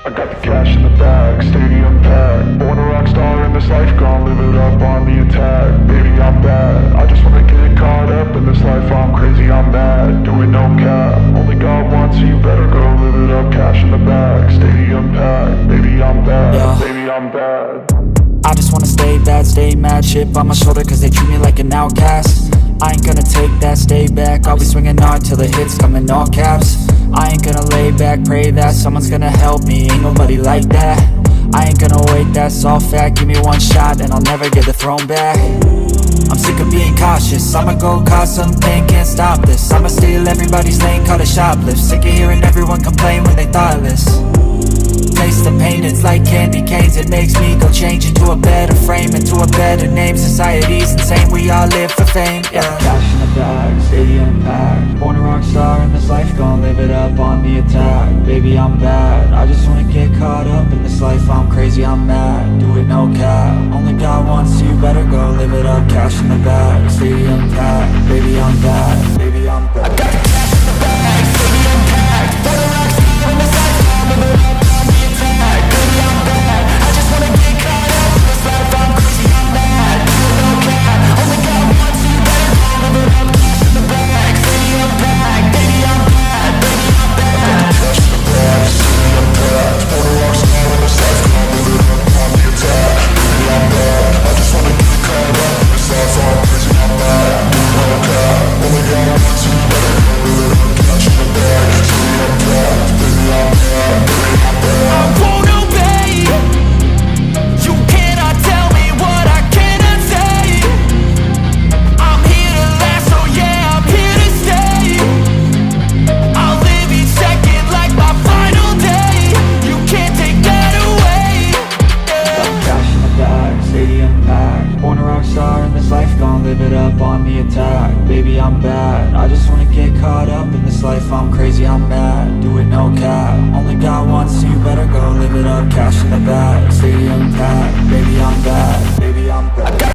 I got the cash in the bag, stadium packed. Born a rock star in this life, gon' live it up on the attack. Baby, I'm bad, I just wanna get caught up in this life. I'm crazy, I'm mad, doing no cap. Only God wants you, better go live it up. Cash in the bag, stadium packed. Baby, I'm bad, baby, I'm bad. I just wanna stay bad, stay mad. Chip on my shoulder cause they treat me like an outcast. I ain't gonna take that, stay back. I'll be swinging hard till the hits come in all caps. I ain't gonna lay back, pray that someone's gonna help me. Ain't nobody like that. I ain't gonna wait, that's all fact. Give me one shot and I'll never get the throne back. I'm sick of being cautious, I'ma go cause something, can't stop this. I'ma steal everybody's lane, call it shoplift. Sick of hearing everyone complain when they thoughtless. Taste the pain, it's like candy canes. It makes me go change into a better frame, into a better name. Society's insane, we all live for fame, yeah. Cash in the bag, stadium packed. Born a rock star in this life, gon' live it up on the attack. Baby, I'm bad, I just wanna get caught up in this life. I'm crazy, I'm mad, do it no cap. Only God wants you, better go live it up. Cash in the bag, stadium packed. Baby, I'm bad, baby, I'm bad. I got the cash in the bag, stadium packed. Born a rock star in this life, gon' live it up. I'm crazy, I'm mad, do it no cap. Only God wants you, better go live it up. Cash in the